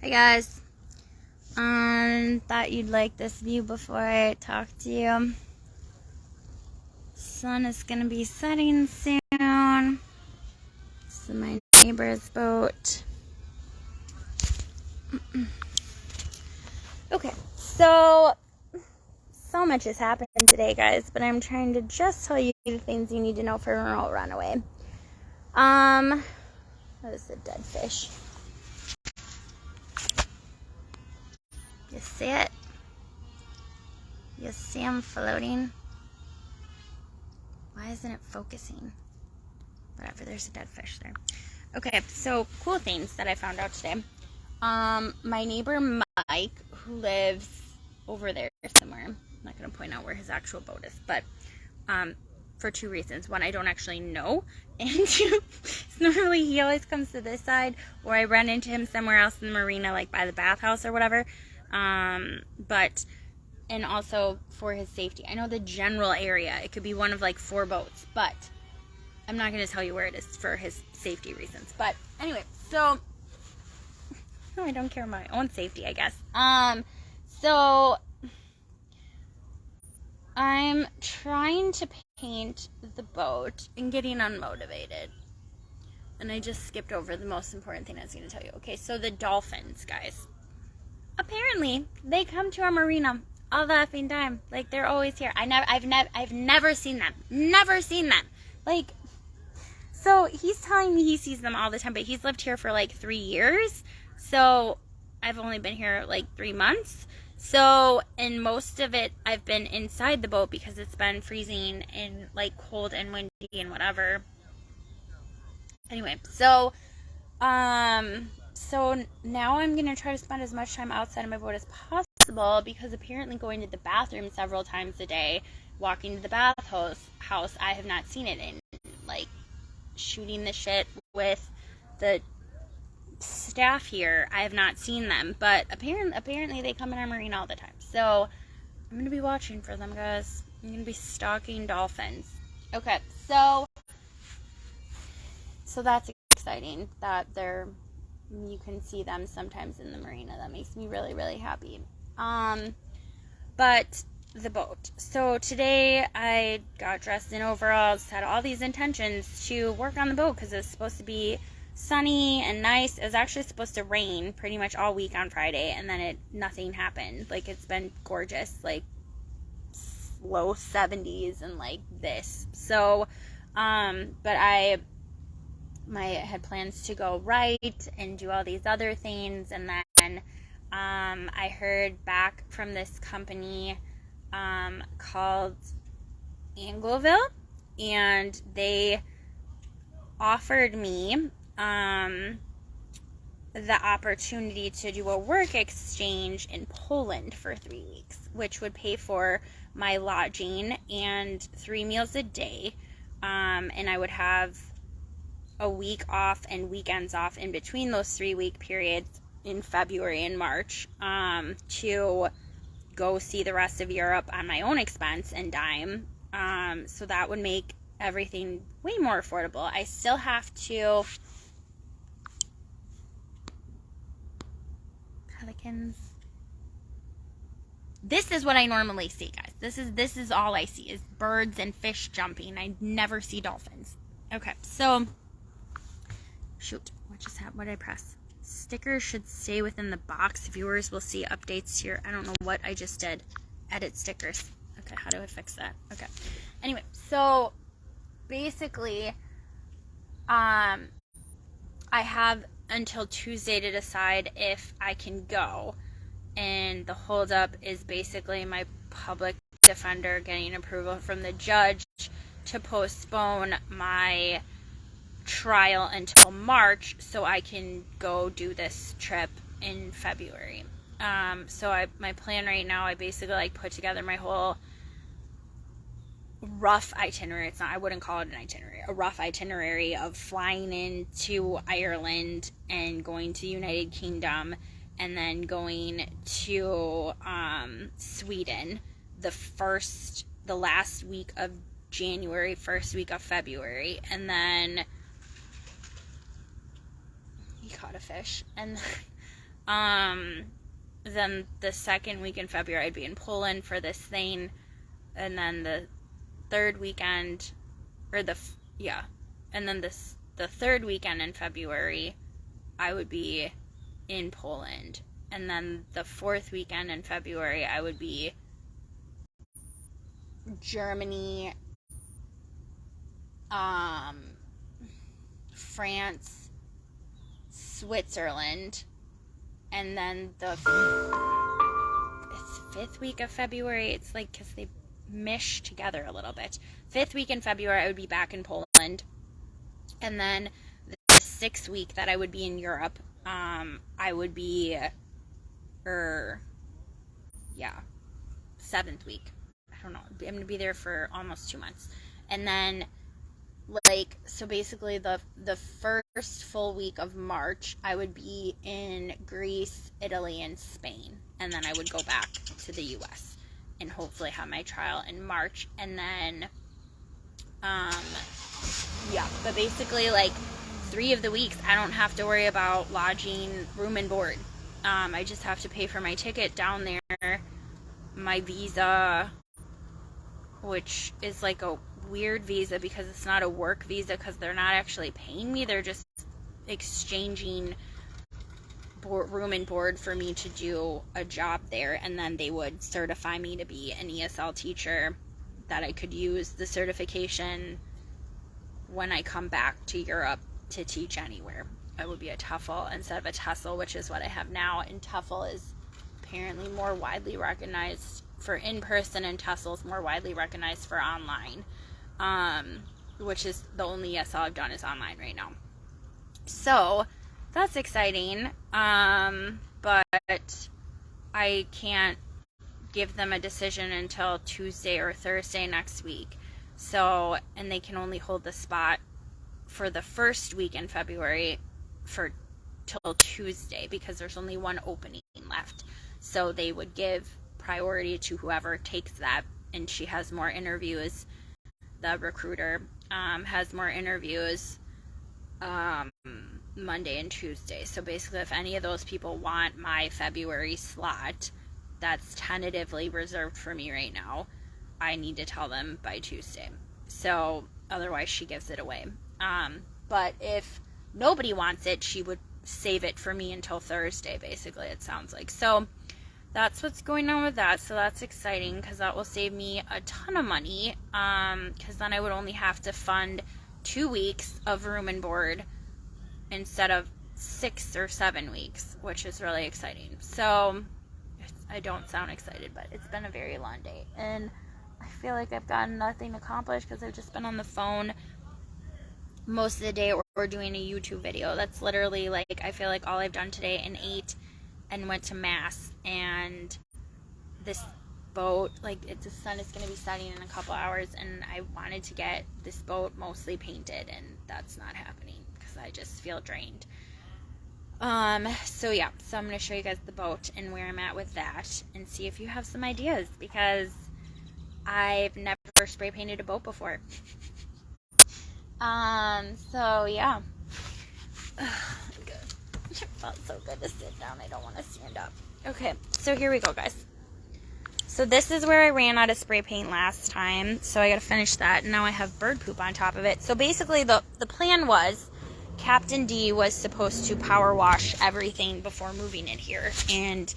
Hi guys. Thought you'd like this view before I talk to you. Sun is gonna be setting soon. This is my neighbor's boat. Okay, so much has happened today, guys, but I'm trying to just tell you the things you need to know for Runaway. That is a dead fish. You see it? You see him floating? Why isn't it focusing? Whatever, there's a dead fish there. Okay, so cool things that I found out today. My neighbor Mike, who lives over there somewhere, I'm not going to point out where his actual boat is, but for two reasons. One, I don't actually know, and two, normally he always comes to this side, or I run into him somewhere else in the marina, like by the bathhouse or whatever. And also for his safety. I know the general area, it could be one of like 4 boats, but I'm not going to tell you where it is for his safety reasons. But anyway, so no, I don't care about my own safety, I guess. So I'm trying to paint the boat and getting unmotivated. And I just skipped over the most important thing I was going to tell you. Okay, so the dolphins, guys. Apparently, they come to our marina all the effing time. Like, they're always here. I've never seen them. Never seen them. Like, so he's telling me he sees them all the time, but he's lived here for like 3 years. So I've only been here like 3 months. So, and most of it, I've been inside the boat because it's been freezing and like cold and windy and whatever. Anyway, so now I'm going to try to spend as much time outside of my boat as possible, because apparently going to the bathroom several times a day, walking to the bathhouse, I have not seen it in. Like, shooting the shit with the staff here, I have not seen them. But apparently they come in our marina all the time. So I'm going to be watching for them, guys. I'm going to be stalking dolphins. Okay, so that's exciting that you can see them sometimes in the marina. That makes me really, really happy. But the boat. So today I got dressed in overalls, had all these intentions to work on the boat because it's supposed to be sunny and nice. It was actually supposed to rain pretty much all week on Friday, and then nothing happened. Like, it's been gorgeous, like low 70s and like this. So, but I had plans to go right and do all these other things, and then I heard back from this company called Angloville, and they offered me the opportunity to do a work exchange in Poland for 3 weeks, which would pay for my lodging and 3 meals a day, and I would have a week off and weekends off in between those 3-week periods in February and March to go see the rest of Europe on my own expense and dime. So that would make everything way more affordable. I still have to... Pelicans. This is what I normally see, guys. This is all I see, is birds and fish jumping. I never see dolphins. Okay, so... Shoot, what did I press? Stickers should stay within the box. Viewers will see updates here. I don't know what I just did. Edit stickers. Okay, how do I fix that? Okay. Anyway, so basically, I have until Tuesday to decide if I can go. And the holdup is basically my public defender getting approval from the judge to postpone my trial until March so I can go do this trip in February. So my plan right now, I basically like put together my whole rough itinerary. I wouldn't call it an itinerary, a rough itinerary of flying into Ireland and going to United Kingdom, and then going to Sweden the last week of January, first week of February, and then he caught a fish, and Then the second week in February, I'd be in Poland for this thing. And then the third weekend, and then the third weekend in February, I would be in Poland. And then the fourth weekend in February, I would be Germany, France, Switzerland, and then it's fifth week of February. It's like because they mesh together a little bit. Fifth week in February, I would be back in Poland, and then the sixth week that I would be in Europe, I would be, seventh week. I don't know. I'm gonna be there for almost 2 months, and then. So basically the first full week of March, I would be in Greece, Italy, and Spain. And then I would go back to the U.S. and hopefully have my trial in March. And then, but basically 3 of the weeks, I don't have to worry about lodging, room, and board. I just have to pay for my ticket down there, my visa, which is like a weird visa because it's not a work visa because they're not actually paying me. They're just exchanging room and board for me to do a job there, and then they would certify me to be an ESL teacher that I could use the certification when I come back to Europe to teach anywhere. It would be a TEFL instead of a TESOL, which is what I have now, and TEFL is apparently more widely recognized for in-person, and TESOL is more widely recognized for online. Which is the only ESL I've done is online right now. So that's exciting. But I can't give them a decision until Tuesday or Thursday next week. So, and they can only hold the spot for the first week in February till Tuesday because there's only one opening left. So they would give priority to whoever takes that, and she has more interviews. The recruiter has more interviews Monday and Tuesday. So basically, if any of those people want my February slot that's tentatively reserved for me right now, I need to tell them by Tuesday. So otherwise, she gives it away. But if nobody wants it, she would save it for me until Thursday, basically, it sounds like. So that's what's going on with that. So that's exciting because that will save me a ton of money, because then I would only have to fund 2 weeks of room and board instead of 6 or 7 weeks, which is really exciting. So I don't sound excited, but it's been a very long day, and I feel like I've gotten nothing accomplished because I've just been on the phone most of the day or doing a YouTube video. That's literally I feel like all I've done today, and ate and went to mass. And this boat, the sun is going to be setting in a couple hours, and I wanted to get this boat mostly painted, and that's not happening because I just feel drained. So I'm going to show you guys the boat and where I'm at with that, and see if you have some ideas, because I've never spray painted a boat before. Good. It felt so good to sit down. I don't want to stand up. Okay, so here we go, guys. So this is where I ran out of spray paint last time, so I gotta finish that, and now I have bird poop on top of it. So basically the plan was Captain D was supposed to power wash everything before moving in here, and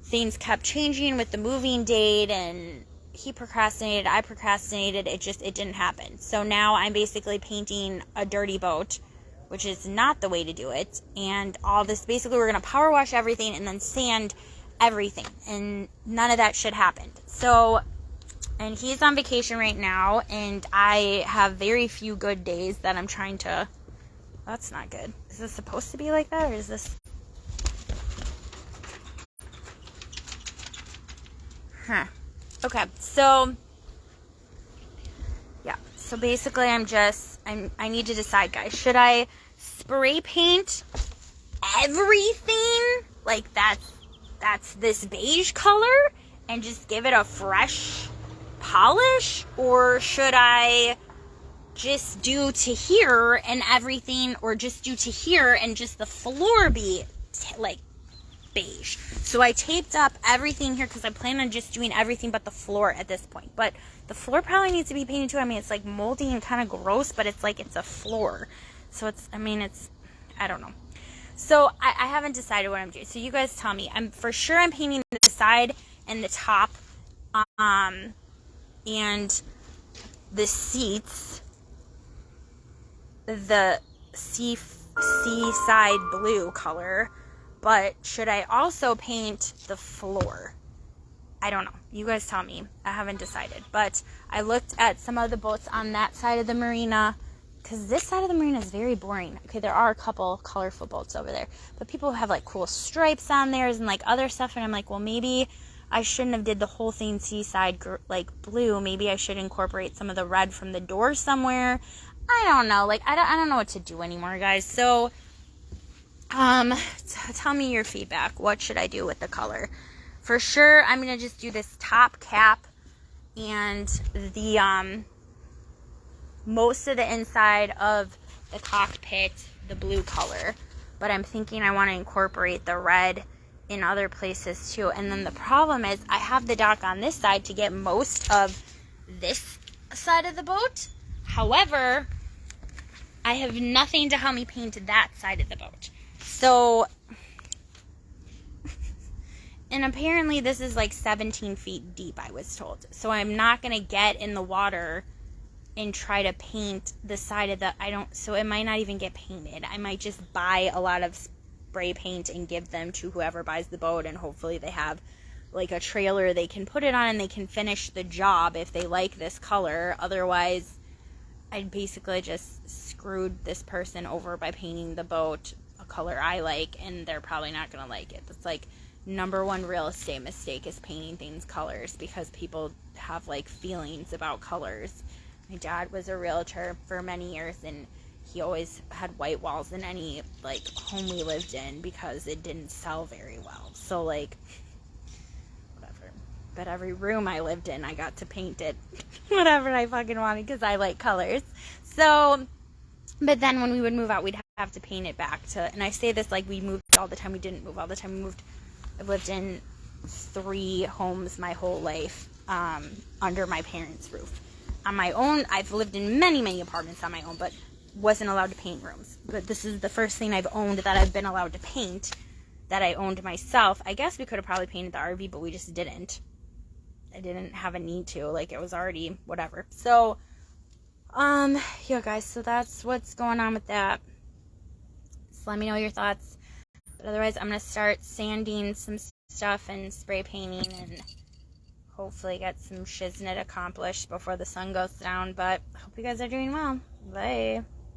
things kept changing with the moving date, and he procrastinated, I procrastinated, it didn't happen. So now I'm basically painting a dirty boat, which is not the way to do it. And all this, basically we're going to power wash everything and then sand everything. And none of that shit happened. So, and he's on vacation right now, and I have very few good days that I'm trying to, that's not good. Is this supposed to be like that, or is this? Okay, so, yeah. So basically I need to decide, guys. Should I spray paint everything like that's this beige color and just give it a fresh polish, or should I just do to here and everything, or just do to here and just the floor be beige. So I taped up everything here because I plan on just doing everything but the floor at this point. But the floor probably needs to be painted too. I mean, it's like moldy and kind of gross, but it's like it's a floor. So it's, I mean, it's, I don't know. So I haven't decided what I'm doing. So you guys tell me. I'm painting the side and the top, and the seats, the seaside blue color. But should I also paint the floor? I don't know. You guys tell me. I haven't decided. But I looked at some of the boats on that side of the marina, because this side of the marina is very boring. Okay, there are a couple colorful boats over there, but people have like cool stripes on theirs and like other stuff, and I'm like, well, maybe I shouldn't have did the whole thing seaside like blue. Maybe I should incorporate some of the red from the door somewhere. I don't know. Like, I don't know what to do anymore, guys. So tell me your feedback. What should I do with the color? For sure, I'm gonna just do this top cap and the most of the inside of the cockpit, the blue color. But I'm thinking I want to incorporate the red in other places too. And then the problem is I have the dock on this side to get most of this side of the boat. However, I have nothing to help me paint that side of the boat. So, and apparently this is like 17 feet deep, I was told. So I'm not going to get in the water and try to paint the side of the, so it might not even get painted. I might just buy a lot of spray paint and give them to whoever buys the boat, and hopefully they have like a trailer they can put it on and they can finish the job if they like this color. Otherwise, I basically just screwed this person over by painting the boat a color I like, and they're probably not going to like it. That's like number one real estate mistake, is painting things colors, because people have like feelings about colors. My dad was a realtor for many years, and he always had white walls in any like home we lived in because it didn't sell very well. So like, whatever. But every room I lived in, I got to paint it whatever I fucking wanted because I like colors. So, but then when we would move out, we'd have to paint it back to, and I say this like we moved all the time. We didn't move all the time. I've lived in 3 homes my whole life, under my parents' roof. On my own, I've lived in many, many apartments on my own, but wasn't allowed to paint rooms. But this is the first thing I've owned that I've been allowed to paint, that I owned myself. I guess we could have probably painted the RV, but we just didn't. I didn't have a need to. Like, it was already whatever. So, yeah, guys, so that's what's going on with that. So let me know your thoughts. But otherwise, I'm going to start sanding some stuff and spray painting and hopefully get some shiznit accomplished before the sun goes down. But I hope you guys are doing well. Bye.